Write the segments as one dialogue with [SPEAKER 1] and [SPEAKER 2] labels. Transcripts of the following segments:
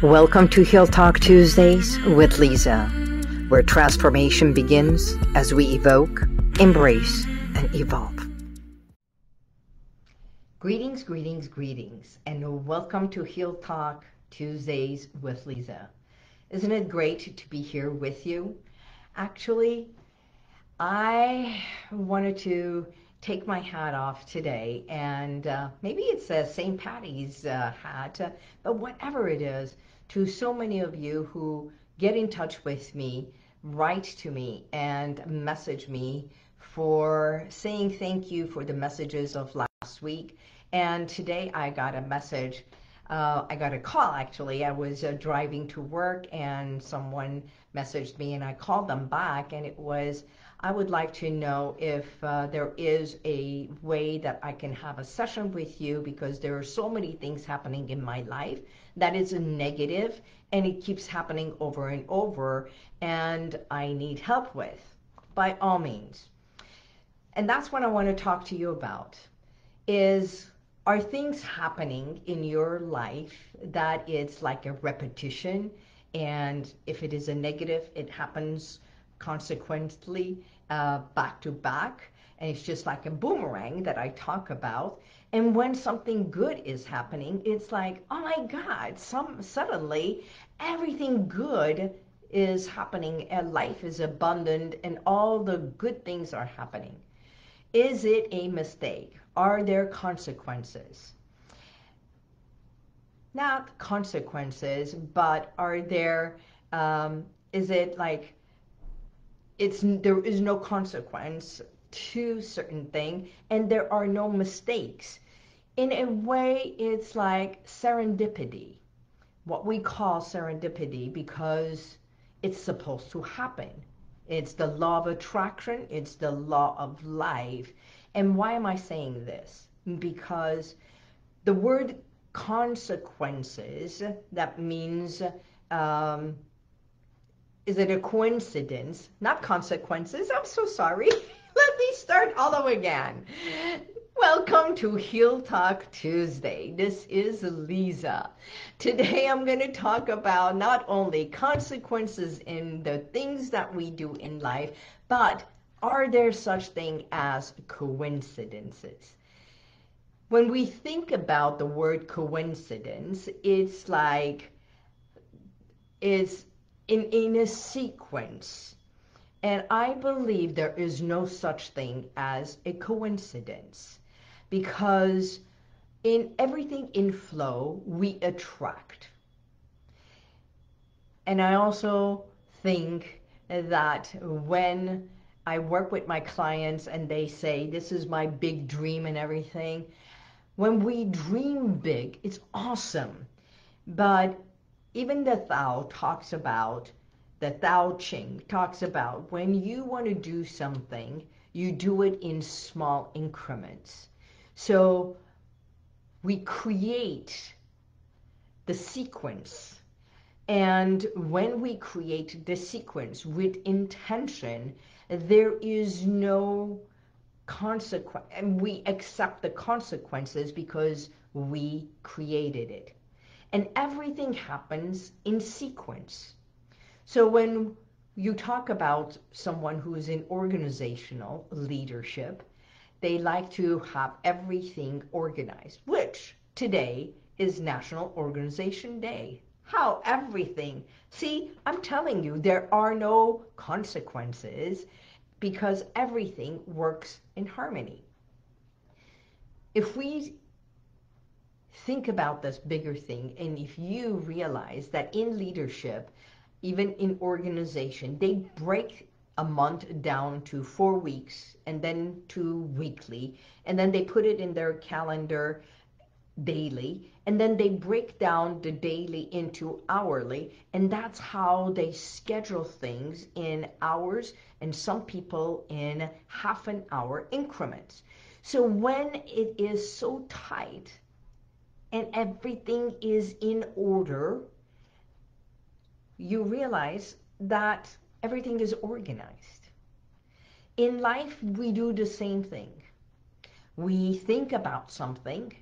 [SPEAKER 1] Welcome to Heal Talk Tuesdays with Liza, where transformation begins as we evoke, embrace, and evolve. Greetings, greetings, greetings, and welcome to Heal Talk Tuesdays with Liza. Isn't it great to be here with you? Actually, I wanted to take my hat off today, and maybe it's a St. Patty's hat, but whatever it is, to so many of you who get in touch with me, write to me, and message me for saying thank you for the messages of last week. And today I got a message. I got a call, actually. I was driving to work and someone messaged me and I called them back, and it was, I would like to know if there is a way that I can have a session with you, because there are so many things happening in my life that is a negative and it keeps happening over and over, and I need help with, by all means. And that's what I want to talk to you about, is, are things happening in your life that it's like a repetition, and if it is a negative, it happens consequently back to back, and it's just like a boomerang that I talk about. And when something good is happening, it's like, oh my God, suddenly everything good is happening and life is abundant and all the good things are happening. Is it a mistake? Are there consequences? Not consequences, but are there, is it like, there is no consequence to certain thing, and there are no mistakes. In a way, it's like serendipity, what we call serendipity, because it's supposed to happen. It's the law of attraction, it's the law of life. And why am I saying this? Because the word consequences, that means, is it a coincidence? Not consequences, I'm so sorry. Let me start all over again. Welcome to Heal Talk Tuesday. This is Liza. Today I'm going to talk about not only consequences in the things that we do in life, but are there such thing as coincidences? When we think about the word coincidence, it's like, it's in a sequence. And I believe there is no such thing as a coincidence, because in everything in flow, we attract. And I also think that when I work with my clients and they say, this is my big dream and everything, when we dream big, it's awesome. But even the Tao talks about, the Tao Ching talks about, when you want to do something, you do it in small increments. So we create the sequence. And when we create the sequence with intention, there is no consequence, and we accept the consequences because we created it. And everything happens in sequence. So when you talk about someone who is in organizational leadership, they like to have everything organized, which today is National Organization Day. How everything, see, I'm telling you, there are no consequences because everything works in harmony. If we think about this bigger thing, and if you realize that in leadership, even in organization, they break a month down to 4 weeks and then to weekly, and then they put it in their calendar daily, and then they break down the daily into hourly, and that's how they schedule things in hours, and some people in half an hour increments. So when it is so tight and everything is in order, you realize that everything is organized. In life, we do the same thing. We think about something,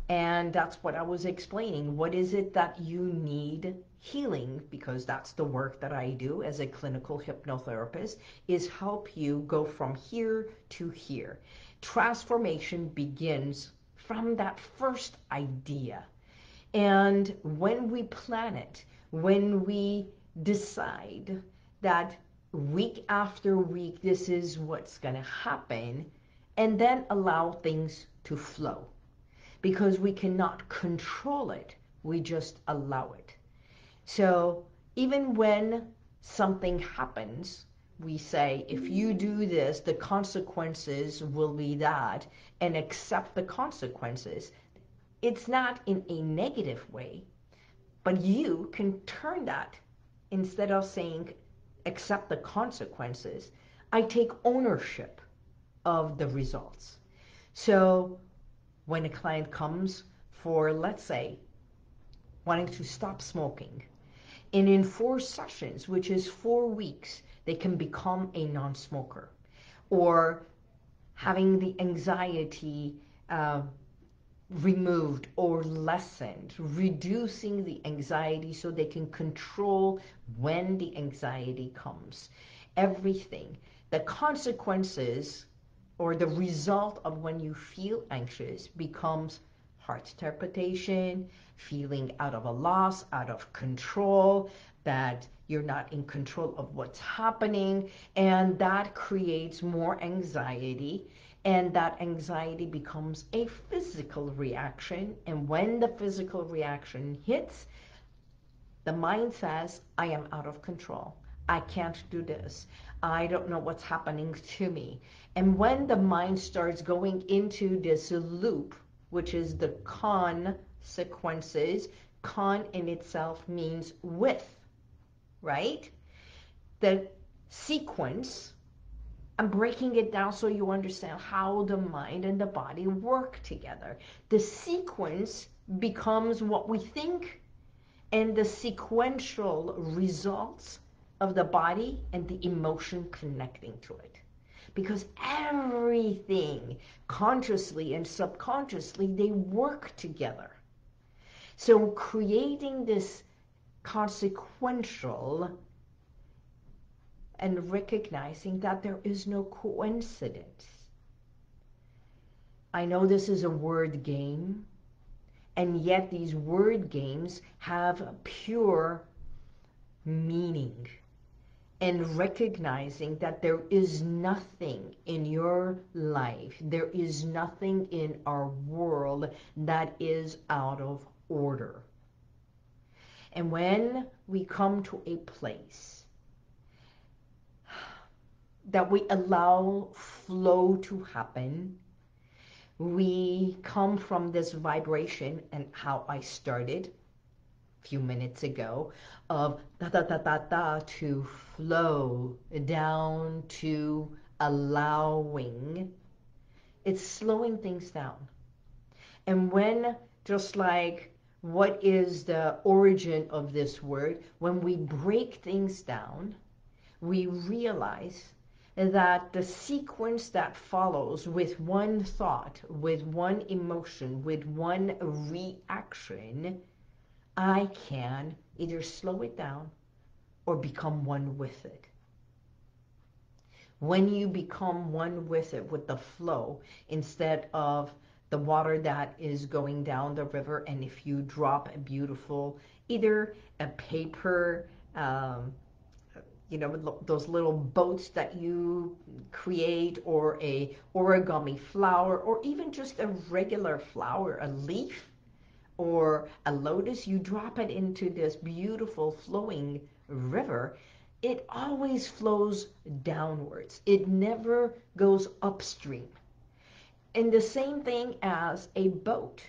[SPEAKER 1] And that's what I was explaining. What is it that you need healing? Because that's the work that I do as a clinical hypnotherapist, is help you go from here to here. Transformation begins from that first idea. And when we plan it, when we decide that week after week this is what's going to happen, and then allow things to flow. Because we cannot control it, we just allow it. So even when something happens, we say, if you do this, the consequences will be that, and accept the consequences. It's not in a negative way, but you can turn that. Instead of saying, accept the consequences, I take ownership of the results. So when a client comes for, let's say, wanting to stop smoking, and in 4 sessions, which is 4 weeks, they can become a non-smoker, or having the anxiety removed or lessened, reducing the anxiety so they can control when the anxiety comes. Everything. The consequences or the result of when you feel anxious becomes heart palpitation, feeling out of a loss, out of control, that you're not in control of what's happening, and that creates more anxiety, and that anxiety becomes a physical reaction, and when the physical reaction hits, the mind says, I am out of control. I can't do this. I don't know what's happening to me. And when the mind starts going into this loop, which is the consequences, con in itself means with, right? The sequence, I'm breaking it down so you understand how the mind and the body work together. The sequence becomes what we think, and the sequential results of the body and the emotion connecting to it. Because everything, consciously and subconsciously, they work together. So creating this consequential and recognizing that there is no coincidence. I know this is a word game, and yet these word games have pure meaning. And recognizing that there is nothing in your life, there is nothing in our world that is out of order. And when we come to a place that we allow flow to happen, we come from this vibration, and how I started a few minutes ago, of da da da da da, to flow down to allowing. It's slowing things down. And when, just like, what is the origin of this word? When we break things down, we realize that the sequence that follows with one thought, with one emotion, with one reaction, I can either slow it down or become one with it. When you become one with it, with the flow, instead of the water that is going down the river, and if you drop a beautiful, either a paper, those little boats that you create, or a origami flower, or even just a regular flower, a leaf, or a lotus, you drop it into this beautiful flowing river, it always flows downwards. It never goes upstream. And the same thing as a boat.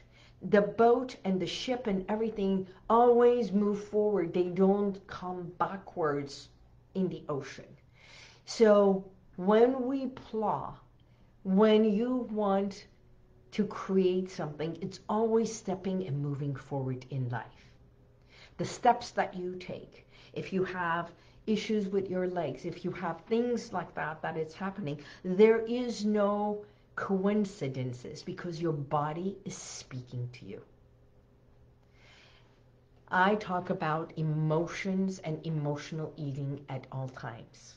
[SPEAKER 1] The boat and the ship and everything always move forward. They don't come backwards in the ocean. So when we plow, when you want to create something, it's always stepping and moving forward in life. The steps that you take, if you have issues with your legs, if you have things like that, that it's happening, there is no coincidences because your body is speaking to you. I talk about emotions and emotional eating at all times,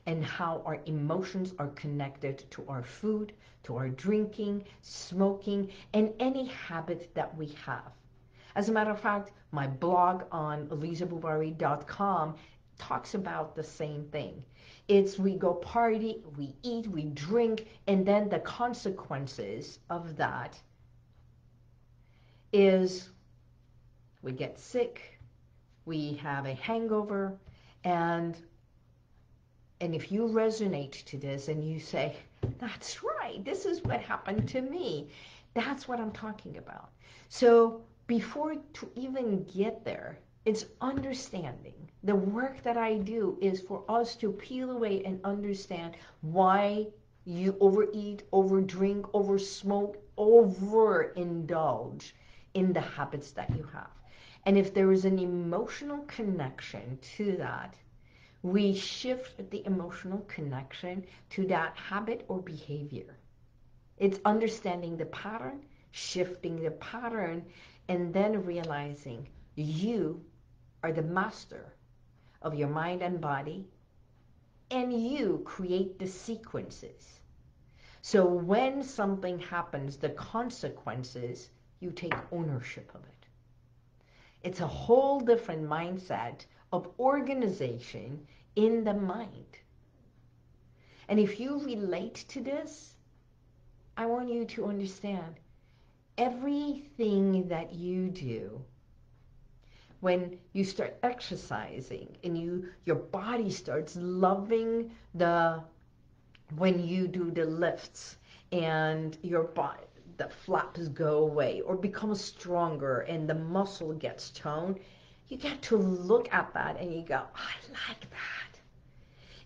[SPEAKER 1] and how our emotions are connected to our food, to our drinking, smoking, and any habit that we have. As a matter of fact, my blog on lizaboubari.com talks about the same thing. It's we go party, we eat, we drink, and then the consequences of that is we get sick, we have a hangover, and if you resonate to this and you say, that's right, this is what happened to me, that's what I'm talking about. So before to even get there, it's understanding. The work that I do is for us to peel away and understand why you overeat, overdrink, oversmoke, overindulge in the habits that you have. And if there is an emotional connection to that, we shift the emotional connection to that habit or behavior. It's understanding the pattern, shifting the pattern, and then realizing you are the master of your mind and body, and you create the sequences. So when something happens, the consequences, you take ownership of it. It's a whole different mindset of organization in the mind. And if you relate to this, I want you to understand everything that you do when you start exercising and your body starts loving when you do the lifts and your body, the flaps go away or become stronger and the muscle gets toned, you get to look at that and you go, I like that.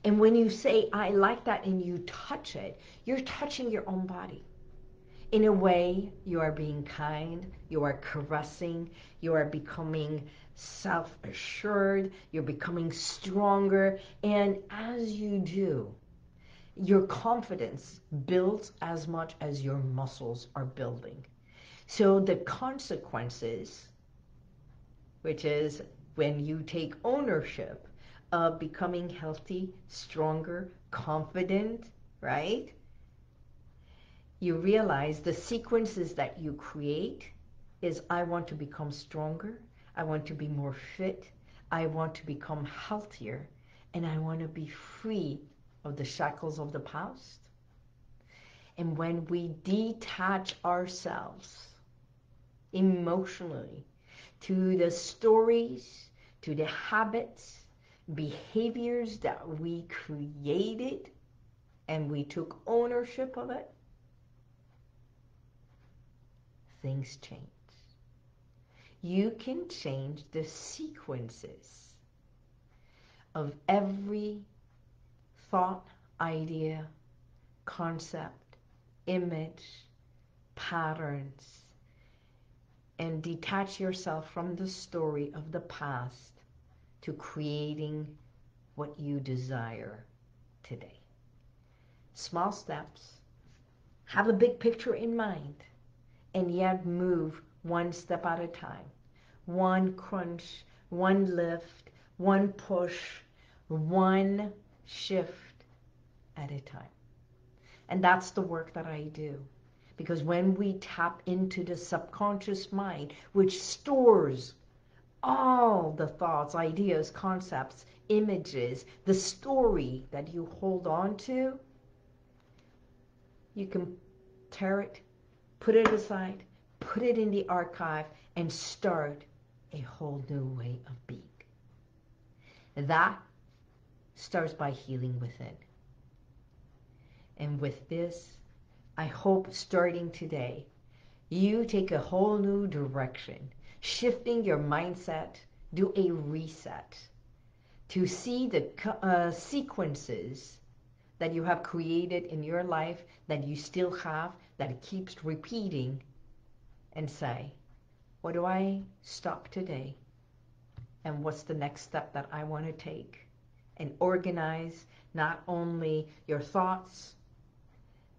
[SPEAKER 1] And when you say, I like that, and you touch it, you're touching your own body. In a way, you are being kind, you are caressing, you are becoming self-assured, you're becoming stronger, and as you do, your confidence builds as much as your muscles are building. So the consequences, which is when you take ownership of becoming healthy, stronger, confident, right? You realize the sequences that you create is I want to become stronger, I want to be more fit, I want to become healthier, and I want to be free of the shackles of the past. And when we detach ourselves emotionally to the stories, to the habits, behaviors that we created, and we took ownership of it, things change. You can change the sequences of every thought, idea, concept, image, patterns, and detach yourself from the story of the past to creating what you desire today. Small steps, have a big picture in mind, and yet move one step at a time. One crunch, one lift, one push, one shift at a time. And that's the work that I do. Because when we tap into the subconscious mind, which stores all the thoughts, ideas, concepts, images, the story that you hold on to, you can tear it, put it aside, put it in the archive, and start a whole new way of being. That starts by healing within. And with this, I hope starting today, you take a whole new direction, shifting your mindset, do a reset, to see the sequences that you have created in your life, that you still have, that it keeps repeating, and say, what do I stop today? And what's the next step that I want to take? And organize not only your thoughts,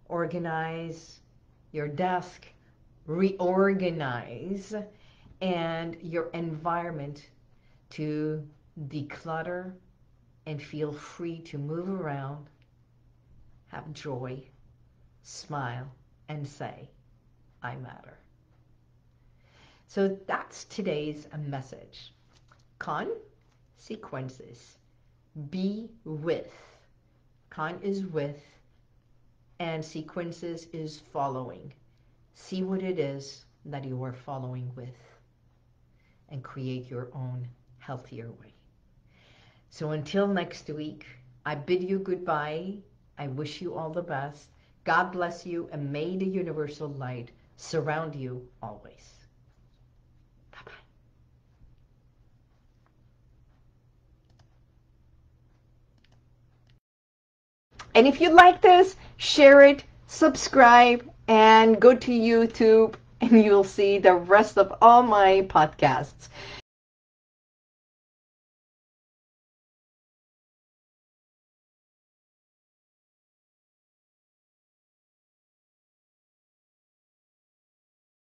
[SPEAKER 1] organize your desk, reorganize, and your environment to declutter and feel free to move around, have joy, smile, and say, I matter. So that's today's message. Consequences. Be with. Con is with, and sequences is following. See what it is that you are following with, and create your own healthier way. So until next week, I bid you goodbye. I wish you all the best. God bless you, and may the universal light surround you always. Bye-bye. And if you like this, share it, subscribe, and go to YouTube, and you'll see the rest of all my podcasts.